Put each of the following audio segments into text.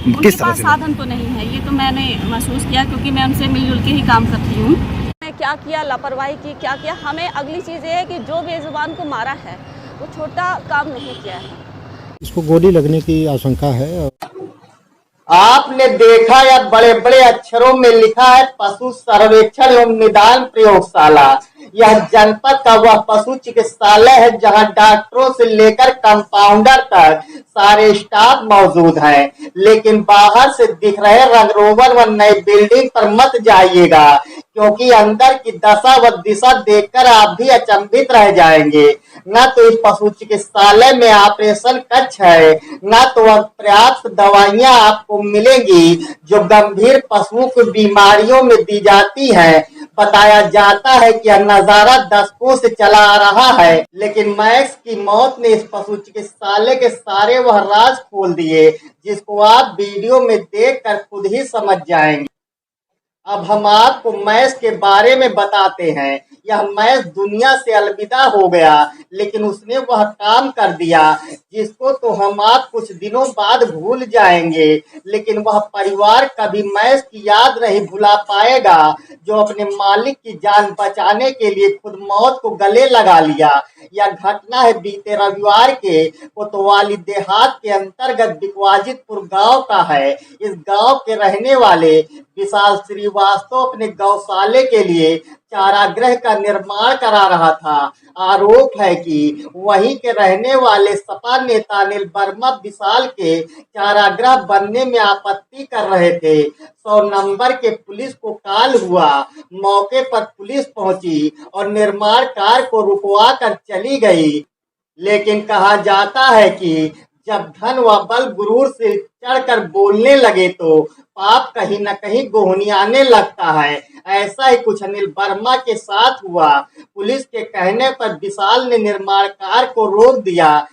उनके पास साधन तो नहीं है, ये तो मैंने महसूस किया क्योंकि मैं उनसे मिलजुल के ही काम करती हूँ। मैं क्या किया, लापरवाही की, क्या किया। हमें अगली चीज़ ये है कि जो बेजुबान को मारा है वो छोटा काम नहीं किया है। इसको गोली लगने की आशंका है। आपने देखा या बड़े बड़े अक्षरों में लिखा है पशु सर्वेक्षण एवं निदान प्रयोगशाला। यह जनपद का वह पशु चिकित्सालय है जहां डॉक्टरों से लेकर कंपाउंडर तक सारे स्टाफ मौजूद हैं। लेकिन बाहर से दिख रहे रंगरोगन व नई बिल्डिंग पर मत जाइएगा, क्योंकि अंदर की दशा व दिशा देखकर आप भी अचंभित रह जाएंगे। न तो इस पशु चिकित्सालय में ऑपरेशन कक्ष है, न तो पर्याप्त दवाइयां आपको मिलेंगी जो गंभीर पशुओं की बीमारियों में दी जाती हैं। बताया जाता है कि यह नजारा दशकों से चला आ रहा है, लेकिन मैक्स की मौत ने इस पशु चिकित्सालय के सारे वह राज खोल दिए जिसको आप वीडियो में देखकर खुद ही समझ जाएंगे। अब हम आपको मैक्स के बारे में बताते हैं। यह मैक्स दुनिया से अलविदा हो गया, लेकिन उसने वह काम कर दिया जिसको तो हम आप कुछ दिनों बाद भूल जाएंगे, लेकिन वह परिवार कभी मैक्स की याद नहीं भुला पाएगा जो अपने मालिक की जान बचाने के लिए खुद मौत को गले लगा लिया। यह घटना है बीते रविवार के कोतवाली देहात के अंतर्गत बिकवाजितपुर गांव का है। इस गांव के रहने वाले विशाल श्रीवास्तव अपने गौशाले के लिए चारागृह का निर्माण करा रहा था। आरोप है कि वहीं के रहने वाले सपा नेता अनिल वर्मा विशाल के चारागृह बनने में आपत्ति कर रहे थे। 100 नंबर के पुलिस को कॉल हुआ, मौके पर पुलिस पहुंची और निर्माण कार्य को रुकवा कर चली गई। लेकिन कहा जाता है कि जब धन व बल गुरूर से चढ़कर बोलने लगे तो पाप कहीं न कहीं गोहनियाने लगता है। ऐसा ही कुछ अनिल वर्मा के साथ हुआ। पुलिस के कहने पर विशाल ने निर्माण कार्य को रोक दिया,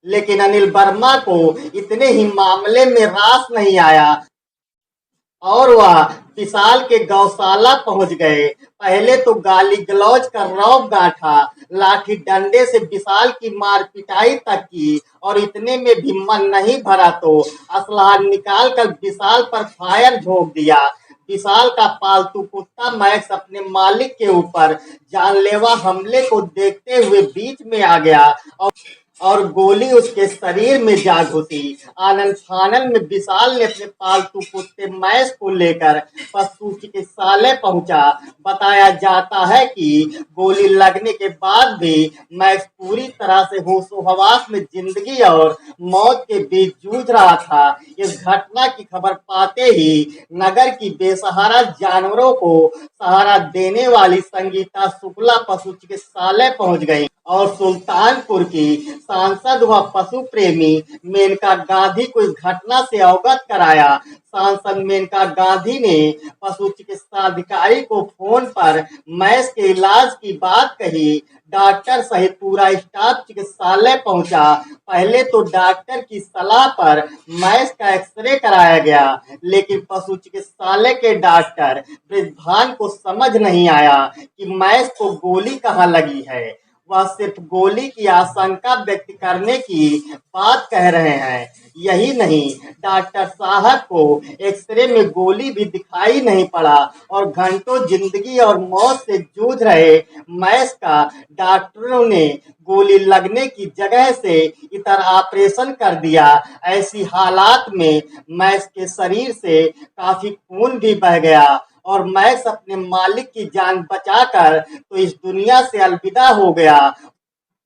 लेकिन अनिल वर्मा को इतने ही मामले में रास नहीं आया और वह विशाल के गौशाला पहुंच गए। पहले तो गाली गलौज कर रौब गांठा, लाठी डंडे से विशाल की मार पिटाई तक की और इतने में भी मन नहीं भरा तो असलहा निकाल कर विशाल पर फायर झोंक दिया। विशाल का पालतू कुत्ता मैक्स अपने मालिक के ऊपर जानलेवा हमले को देखते हुए बीच में आ गया और गोली उसके शरीर में जा घुसी। आनंद फानन में विशाल ने अपने पालतू कुत्ते मैक्स को लेकर पशु चिकित्सालय पहुंचा। बताया जाता है कि गोली लगने के बाद भी मैक्स पूरी तरह से होशो-हवास में जिंदगी और मौत के बीच जूझ रहा था। इस घटना की खबर पाते ही नगर की बेसहारा जानवरों को सहारा देने वाली संगीता शुक्ला पशु चिकित्सालय पहुंच गई और सुल्तानपुर की सांसद व पशु प्रेमी मेनका गांधी को इस घटना से अवगत कराया। सांसद मेनका गांधी ने पशु चिकित्सा अधिकारी को फोन पर मैक्स के इलाज की बात कही। डॉक्टर सहित पूरा स्टाफ चिकित्सालय पहुंचा। पहले तो डॉक्टर की सलाह पर मैक्स का एक्सरे कराया गया, लेकिन पशु चिकित्सालय के डॉक्टर बृजभान को समझ नहीं आया कि मैक्स को गोली कहाँ लगी है। वह सिर्फ गोली की आशंका व्यक्त करने की बात कह रहे हैं। यही नहीं, डॉक्टर साहब को एक्सरे में गोली भी दिखाई नहीं पड़ा और घंटों जिंदगी और मौत से जूझ रहे मैक्स का डॉक्टरों ने गोली लगने की जगह से इतर ऑपरेशन कर दिया। ऐसी हालात में मैक्स के शरीर से काफी खून भी बह गया और मैक्स अपने मालिक की जान बचाकर तो इस दुनिया से अलविदा हो गया।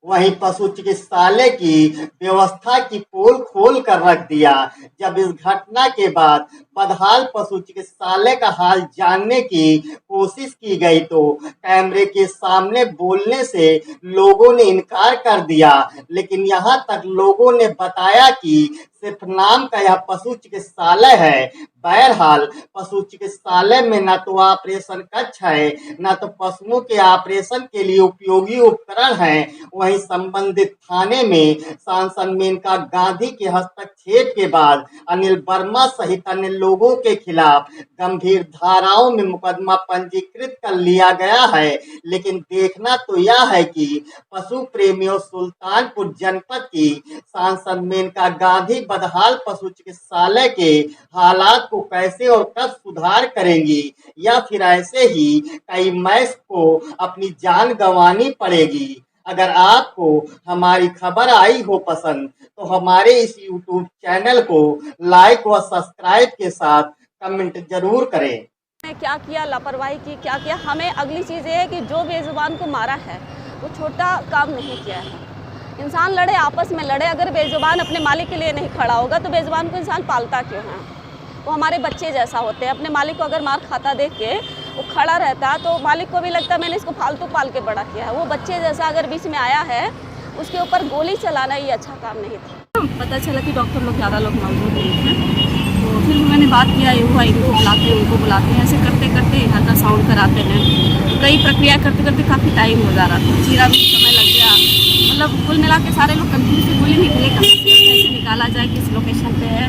वहीं पशु चिकित्सालय की व्यवस्था की पोल खोल कर रख दिया। जब इस घटना के बाद बदहाल पशु चिकित्सालय का हाल जानने की कोशिश की गई तो कैमरे के सामने बोलने से लोगों ने इनकार कर दिया, लेकिन यहाँ तक लोगों ने बताया कि सिर्फ नाम का यह पशु चिकित्सालय है। बहरहाल पशु चिकित्सालय में न तो ऑपरेशन कक्ष है, न तो पशुओं के ऑपरेशन के लिए उपयोगी उपकरण है। वहीं संबंधित थाने में सांसद मेनका गांधी के हस्तक्षेप के बाद अनिल वर्मा सहित अन्य लोगों के खिलाफ गंभीर धाराओं में मुकदमा पंजीकृत कर लिया गया है, लेकिन देखना तो यह है कि पशु प्रेमियों सुल्तानपुर जनपद की सांसद मेनका गांधी बदहाल पशु चिकित्सालय के हालात को कैसे और कब सुधार करेंगी, या फिर ऐसे ही कई मैच को अपनी जान गंवानी पड़ेगी। अगर आपको हमारी खबर आई हो पसंद तो हमारे इस YouTube चैनल को लाइक व सब्सक्राइब के साथ कमेंट जरूर करें। ने क्या किया, लापरवाही की, क्या किया। हमें अगली चीज़ ये है कि जो बेजुबान को मारा है वो छोटा काम नहीं किया है। इंसान लड़े, आपस में लड़े। अगर बेजुबान अपने मालिक के लिए नहीं खड़ा होगा तो बेजुबान को इंसान पालता क्यों है? वो हमारे बच्चे जैसा होते हैं। अपने मालिक को अगर मार खाता देख के वो खड़ा रहता तो मालिक को भी लगता मैंने इसको फालतू पाल के बड़ा किया है। वो बच्चे जैसा अगर बीच में आया है उसके ऊपर गोली चलाना ये अच्छा काम नहीं था। पता चला कि डॉक्टर लोग ज़्यादा लोग मौजूद नहीं थे, तो फिर मैंने बात किया हुआ, इनको बुलाते हैं, उनको बुलाते हैं, ऐसे करते करते अल्ट्रासाउंड कराते हैं। कई प्रक्रिया करते करते काफ़ी टाइम हो जा रहा था, चीरा भी समय लग गया। मतलब कुल मिला के सारे लोग कंफ्यूज थे, गोली निकले कहाँ से, कैसे निकाला जाए, किस लोकेशन पे है।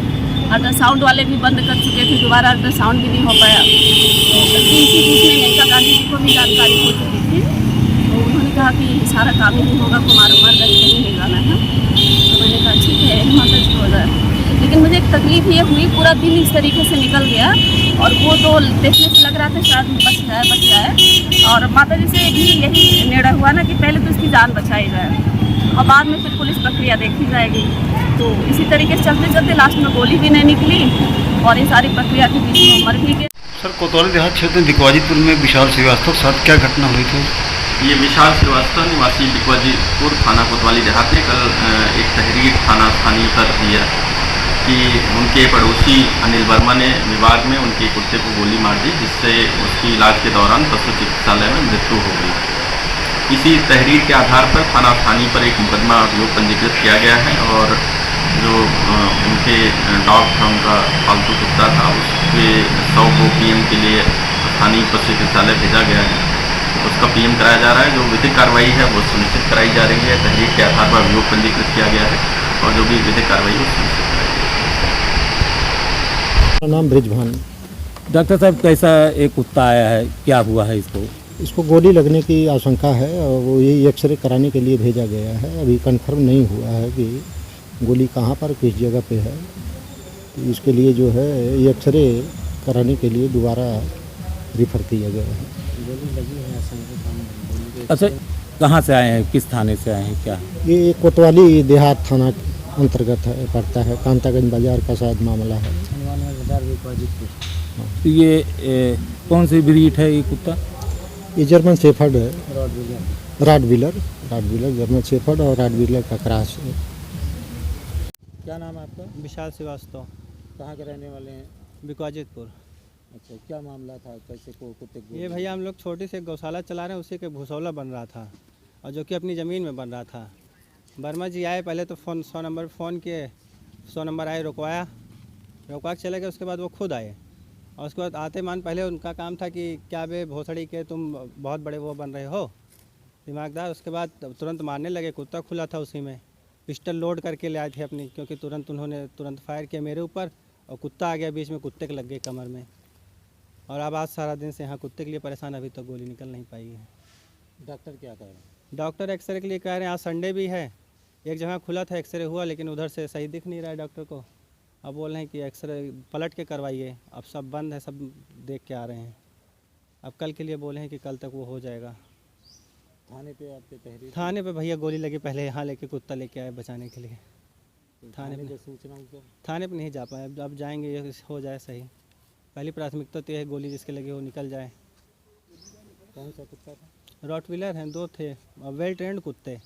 अल्ट्रासाउंड वाले भी बंद कर चुके थे, दोबारा अल्ट्रासाउंड भी नहीं हो पाया। तो इसी बीच में मेनका गांधी जी को भी जानकारी हो चुकी थी, तो उन्होंने कहा कि सारा काम ही नहीं होगा, कुमार उमार कहीं नहीं जाना है। तो मैंने कहा ठीक है, माता जी हो जाए। लेकिन मुझे एक तकलीफ ये हुई, पूरा दिन इस तरीके से निकल गया और वो तो देखने से लग रहा था शायद बच जाए। और माता जी से भी यही निर्णय हुआ ना कि पहले तो इसकी जान बचाई जाए और बाद में फिर पुलिस प्रक्रिया देखी जाएगी। तो इसी तरीके से चलते चलते लास्ट में गोली भी नहीं निकली और ये सारी प्रक्रिया के बीच में मर भी गए। सर, कोतवाली देहात क्षेत्र बिकवाजीपुर में विशाल श्रीवास्तव के साथ क्या घटना हुई थी? ये विशाल श्रीवास्तव निवासी बिकवाजीपुर थाना कोतवाली देहात ने कल एक तहरीर थाना स्थानीय कर दिया कि उनके पड़ोसी अनिल वर्मा ने विवाद में उनके कुत्ते को गोली मार दी, जिससे उसकी इलाज के दौरान पशु चिकित्सालय में मृत्यु हो गई। इसी तहरीर के आधार पर थाना स्थानीय पर एक मुकदमा अभियोग पंजीकृत किया गया है और जो उनके डॉग था, उनका पालतू कुत्ता था, उसके 100 को पीएम के लिए स्थानीय पशु चिकित्सालय भेजा गया है। उसका पीएम कराया जा रहा है। जो विधिक कार्रवाई है वो सुनिश्चित कराई जा रही है। तहरीर के आधार पर अभियोग पंजीकृत किया गया है और जो भी विधिक कार्रवाई है सुनिश्चित कराई जाएगी। मेरा नाम ब्रिजभान। डॉक्टर साहब, कैसा एक कुत्ता आया है, क्या हुआ है इसको? इसको गोली लगने की आशंका है और वो ये एक्सरे कराने के लिए भेजा गया है। अभी कंफर्म नहीं हुआ है कि गोली कहाँ पर किस जगह पे है, तो इसके लिए जो है ये एक्सरे कराने के लिए दोबारा रिफ़र किया गया है। गोली लगी है आशंका। अच्छा, कहाँ से आए हैं, किस थाने से आए हैं, क्या? ये कोतवाली देहात थाना अंतर्गत है, पड़ता है। कांतागंज बाजार का शायद मामला है। तो ये कौन सी ब्रीड है ये कुत्ता? ये जर्मन शेफर्ड है, रॉटवीलर जर्मन शेफर्ड और रॉटवीलर का क्रॉस है। क्या नाम है आपका? विशाल श्रीवास्तव, कहाँ के रहने वाले हैं? बिकवाजीपुर। अच्छा, क्या मामला था, कैसे को कुत्ते को? ये भैया हम लोग छोटी से गौशाला चला रहे हैं, उसी के भूसौला बन रहा था और जो कि अपनी ज़मीन में बन रहा था। वर्मा जी आए, पहले तो 100 नंबर फ़ोन किए, 100 नंबर आए, रुकवा के चले गए। उसके बाद वो खुद आए और उसके बाद आते मान पहले उनका काम था कि क्या बे भोसड़ी के तुम बहुत बड़े वो बन रहे हो, दिमागदार। उसके बाद तुरंत मारने लगे। कुत्ता खुला था, उसी में पिस्टल लोड करके ले आए थे अपनी, क्योंकि उन्होंने तुरंत फायर किया मेरे ऊपर और कुत्ता आ गया बीच में, कुत्ते के लग गई कमर में। और अब आज सारा दिन से यहाँ कुत्ते के लिए परेशान, अभी तक गोली निकल नहीं पाई है। डॉक्टर क्या कह रहे हैं? डॉक्टर एक्सरे के लिए कह रहे हैं। आज संडे भी है, एक जगह खुला था, एक्सरे हुआ, लेकिन उधर से सही दिख नहीं रहा है डॉक्टर को। अब बोल रहे हैं कि एक्सरे पलट के करवाइए। अब सब बंद है, सब देख के आ रहे हैं। अब कल के लिए बोले हैं कि कल तक वो हो जाएगा। थाने पे आपके तहरीर? थाने पे भैया गोली लगी, पहले यहाँ लेके कुत्ता लेके आए बचाने के लिए। थाने पे सूचना को? थाने पे नहीं जा पाए। अब जाएंगे, ये हो जाए सही। पहली प्राथमिकता तो यह है गोली जिसके लगे वो निकल जाए। कौन सा कुत्ता था? रॉटवीलर हैं, 2 थे, वेल ट्रेंड कुत्ते।